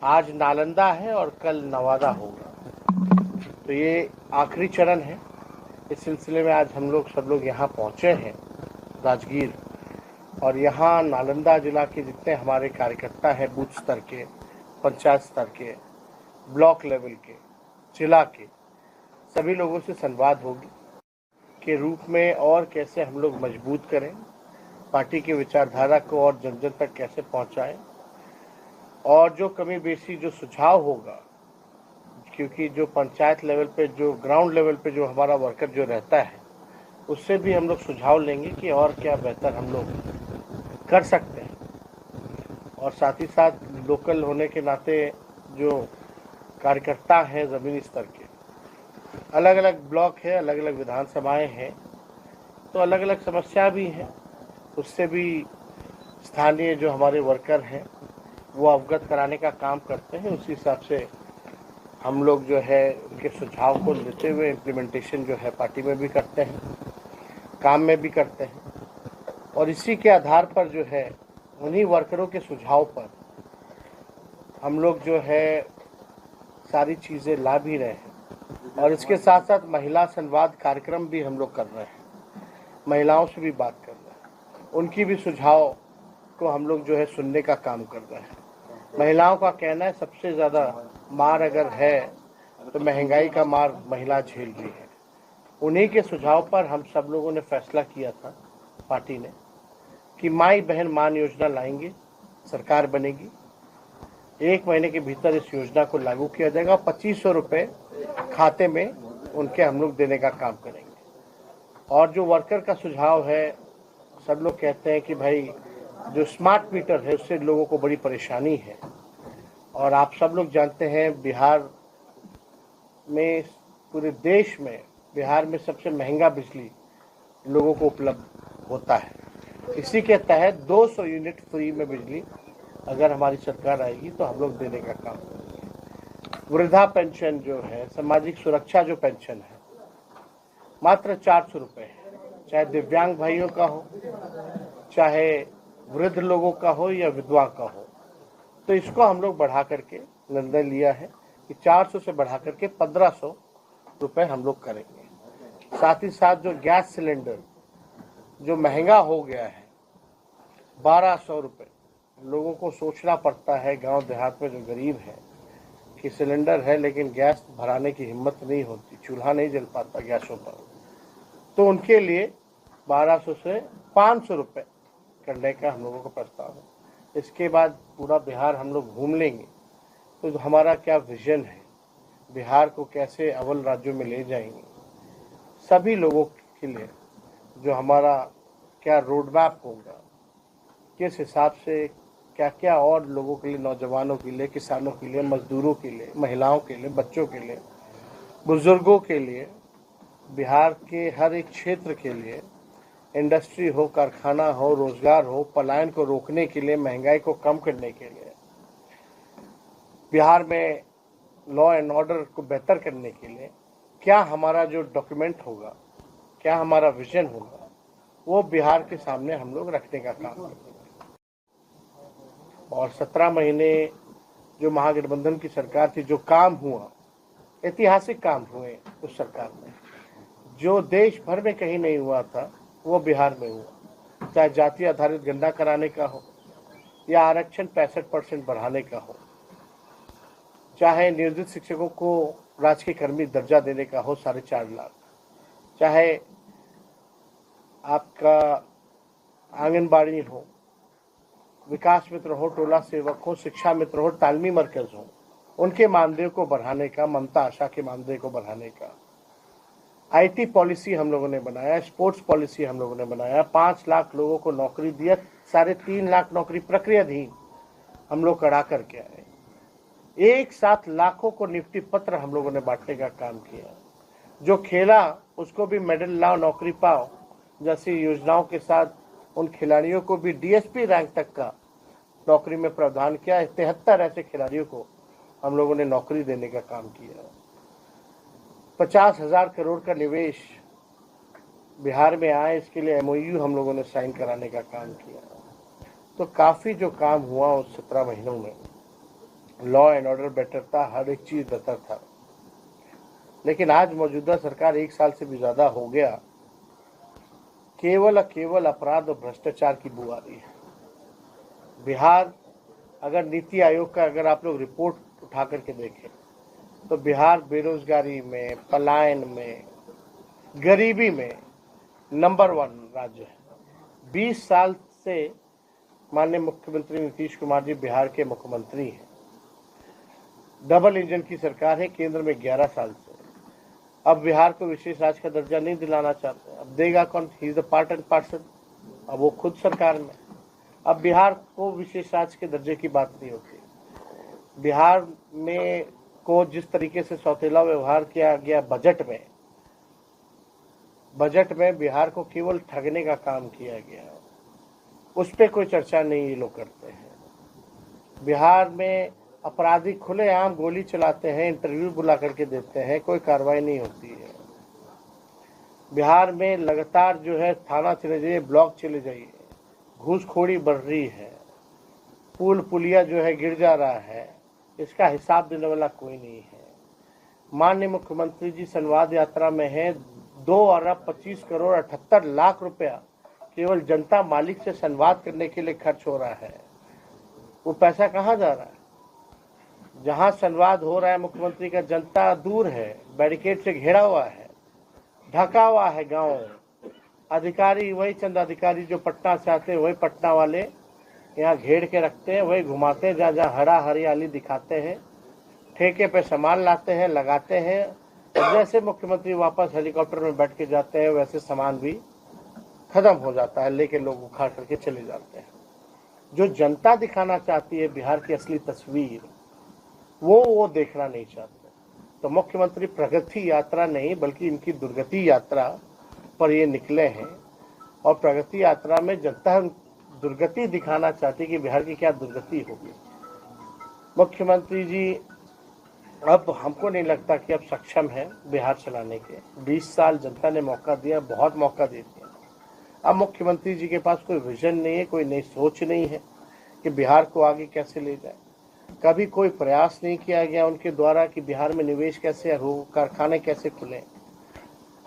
आज नालंदा है और कल नवादा होगा। तो ये आखिरी चरण है। इस सिलसिले में आज हम लोग सब लोग यहाँ पहुँचे हैं राजगीर, और यहाँ नालंदा जिला के जितने हमारे कार्यकर्ता हैं, बूथ स्तर के, पंचायत स्तर के, ब्लॉक लेवल के, जिला के, सभी लोगों से संवाद होगी के रूप में और कैसे हम लोग मजबूत करें, पार्टी की विचारधारा को और जन जन तक कैसे पहुँचाएं, और जो कमी बेशी जो सुझाव होगा, क्योंकि जो पंचायत लेवल पे, जो ग्राउंड लेवल पे जो हमारा वर्कर जो रहता है, उससे भी हम लोग सुझाव लेंगे कि और क्या बेहतर हम लोग कर सकते हैं। और साथ ही साथ लोकल होने के नाते जो कार्यकर्ता हैं ज़मीनी स्तर के, अलग अलग ब्लॉक है, अलग अलग विधानसभाएं हैं, तो अलग अलग समस्या भी हैं, उससे भी स्थानीय जो हमारे वर्कर हैं वो अवगत कराने का काम करते हैं। उसी हिसाब से हम लोग जो है उनके सुझाव को लेते हुए इम्प्लीमेंटेशन जो है पार्टी में भी करते हैं, काम में भी करते हैं, और इसी के आधार पर जो है उन्हीं वर्करों के सुझाव पर हम लोग जो है सारी चीज़ें ला भी रहे हैं। और इसके साथ साथ महिला संवाद कार्यक्रम भी हम लोग कर रहे हैं, महिलाओं से भी बात कर रहे हैं, उनकी भी सुझाव को हम लोग जो है सुनने का काम कर रहे हैं। महिलाओं का कहना है सबसे ज़्यादा मार अगर है तो महंगाई का मार महिला झेल रही है। उन्हीं के सुझाव पर हम सब लोगों ने फैसला किया था पार्टी ने कि माई बहन मान योजना लाएंगे, सरकार बनेगी, 1 महीने के भीतर इस योजना को लागू किया जाएगा, 2500 रुपये खाते में उनके हम लोग देने का काम करेंगे। और जो वर्कर का सुझाव है, सब लोग कहते हैं कि भाई जो स्मार्ट मीटर है उससे लोगों को बड़ी परेशानी है, और आप सब लोग जानते हैं बिहार में, पूरे देश में बिहार में सबसे महंगा बिजली लोगों को उपलब्ध होता है। इसी के तहत 200 यूनिट फ्री में बिजली अगर हमारी सरकार आएगी तो हम लोग देने का काम करेंगे। वृद्धा पेंशन जो है, सामाजिक सुरक्षा जो पेंशन है, मात्र 400 रुपये है, चाहे दिव्यांग भाइयों का हो, चाहे वृद्ध लोगों का हो या विधवा का हो। तो इसको हम लोग बढ़ा करके निर्णय लिया है कि 400 से बढ़ा करके 1500 रुपये हम लोग करेंगे। साथ ही साथ जो गैस सिलेंडर जो महंगा हो गया है, 1200 रुपये, लोगों को सोचना पड़ता है गांव देहात में जो गरीब है कि सिलेंडर है लेकिन गैस भराने की हिम्मत नहीं होती, चूल्हा नहीं जल पाता गैसों पर, तो उनके लिए 1200 से 500 रुपये करने का हम लोगों का प्रस्ताव है। इसके बाद पूरा बिहार हम लोग घूम लेंगे, तो हमारा क्या विजन है, बिहार को कैसे अव्वल राज्यों में ले जाएंगे, सभी लोगों के लिए जो हमारा क्या रोड मैप होगा, किस हिसाब से क्या क्या और लोगों के लिए, नौजवानों के लिए, किसानों के लिए, मजदूरों के लिए, महिलाओं के लिए, बच्चों के लिए, बुजुर्गों के लिए, बिहार के हर एक क्षेत्र के लिए, इंडस्ट्री हो, कारखाना हो, रोजगार हो, पलायन को रोकने के लिए, महंगाई को कम करने के लिए, बिहार में लॉ एंड ऑर्डर को बेहतर करने के लिए क्या हमारा जो डॉक्यूमेंट होगा, क्या हमारा विजन होगा, वो बिहार के सामने हम लोग रखने का काम करेंगे। और 17 महीने जो महागठबंधन की सरकार थी, जो काम हुआ, ऐतिहासिक काम हुए उस सरकार में, जो देश भर में कहीं नहीं हुआ था वो बिहार में हुआ। चाहे जाति आधारित गणना कराने का हो, या आरक्षण 65% बढ़ाने का हो, चाहे नियोजित शिक्षकों को राजकीय कर्मी दर्जा देने का हो 4.5 लाख, चाहे आपका आंगनबाड़ी हो, विकास मित्र हो, टोला सेवक हो, शिक्षा मित्र हो, तालमी मरकज हो, उनके मानदेय को बढ़ाने का, ममता आशा के मानदेय को बढ़ाने का, आईटी पॉलिसी हम लोगों ने बनाया, स्पोर्ट्स पॉलिसी हम लोगों ने बनाया, 5 लाख लोगों को नौकरी दिया, 3.5 लाख नौकरी प्रक्रियाधीन हम लोग करा करके आए, एक साथ लाखों को नियुक्ति पत्र हम लोगों ने बांटने का काम किया, जो खेला उसको भी मेडल लाओ, नौकरी पाओ जैसी योजनाओं के साथ उन खिलाड़ियों को भी डीएसपी रैंक तक का नौकरी में प्रावधान किया। 73 ऐसे खिलाड़ियों को हम लोगों ने नौकरी देने का काम किया। 50,000 करोड़ का निवेश बिहार में आए, इसके लिए एमओयू हम लोगों ने साइन कराने का काम किया। तो काफ़ी जो काम हुआ उस 17 महीनों में, लॉ एंड ऑर्डर बेटर था, हर एक चीज़ बेहतर था। लेकिन आज मौजूदा सरकार 1 साल से भी ज़्यादा हो गया, केवल और केवल अपराध और भ्रष्टाचार की बू आ रही है। बिहार, अगर नीति आयोग का अगर आप लोग रिपोर्ट उठा करके देखें तो बिहार बेरोजगारी में, पलायन में, गरीबी में नंबर 1 राज्य है। 20 साल से माननीय मुख्यमंत्री नीतीश कुमार जी बिहार के मुख्यमंत्री हैं। डबल इंजन की सरकार है केंद्र में 11 साल से। अब बिहार को विशेष राज्य का दर्जा नहीं दिलाना चाहते, अब देगा कौन? He is the part and parcel, अब वो खुद सरकार में। अब बिहार को विशेष राज्य के दर्जे की बात नहीं होती। बिहार में को जिस तरीके से सौतेला व्यवहार किया गया बजट में बिहार को केवल ठगने का काम किया गया, उस पर कोई चर्चा नहीं ये लोग करते हैं। बिहार में अपराधी खुलेआम गोली चलाते हैं, इंटरव्यू बुला करके देते हैं, कोई कार्रवाई नहीं होती है। बिहार में लगातार जो है थाना चले जाइए, ब्लॉक चले जाइए, घूसखोरी बढ़ रही है, पुल पुलिया जो है गिर जा रहा है, इसका हिसाब देने वाला कोई नहीं है। माननीय मुख्यमंत्री जी संवाद यात्रा में है, 2 अरब 25 करोड़ 78 लाख रुपया केवल जनता मालिक से संवाद करने के लिए खर्च हो रहा है। वो पैसा कहाँ जा रहा है? जहाँ संवाद हो रहा है मुख्यमंत्री का, जनता दूर है, बैरिकेड से घेरा हुआ है, ढका हुआ है गांव। अधिकारी वही चंद अधिकारी जो पटना से आते हैं, वही पटना वाले यहाँ घेर के रखते हैं, वही घुमाते हैं, जहाँ जहाँ हरा हरियाली दिखाते हैं, ठेके पे सामान लाते हैं, लगाते हैं, और जैसे मुख्यमंत्री वापस हेलीकॉप्टर में बैठ के जाते हैं वैसे सामान भी खत्म हो जाता है, लेके लोग उखाड़ करके चले जाते हैं। जो जनता दिखाना चाहती है बिहार की असली तस्वीर, वो देखना नहीं चाहते। तो मुख्यमंत्री प्रगति यात्रा नहीं बल्कि इनकी दुर्गति यात्रा पर ये निकले हैं, और प्रगति यात्रा में जनता दुर्गति दिखाना चाहती है कि बिहार की क्या दुर्गति होगी। मुख्यमंत्री जी अब हमको नहीं लगता कि अब सक्षम है बिहार चलाने के। 20 साल जनता ने मौका दिया, बहुत मौका दे दिया। अब मुख्यमंत्री जी के पास कोई विजन नहीं है, कोई नई सोच नहीं है कि बिहार को आगे कैसे ले जाए। कभी कोई प्रयास नहीं किया गया उनके द्वारा कि बिहार में निवेश कैसे हो, कारखाने कैसे खुले।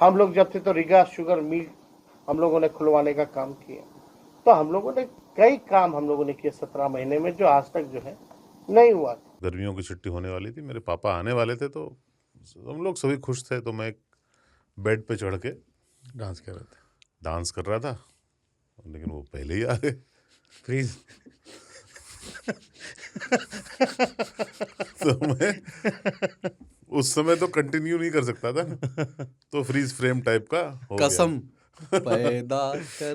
हम लोग जब थे तो रीगा शुगर मिल हम लोगों ने खुलवाने का काम किया। तो हम लोगों ने कई काम हम लोगों ने किए 17 महीने में, जो आज तक जो है नहीं हुआ। गर्मियों की छुट्टी होने वाली थी, मेरे पापा आने वाले थे, तो हम लोग सभी खुश थे। तो मैं बेड पे चढ़ के डांस कर रहा रहा था। था, लेकिन वो पहले ही आ गए। फ्रीज। तो मैं उस समय तो कंटिन्यू नहीं कर सकता था ना, तो फ्रीज फ्रेम टाइप का हो गया। कसम पैदा कर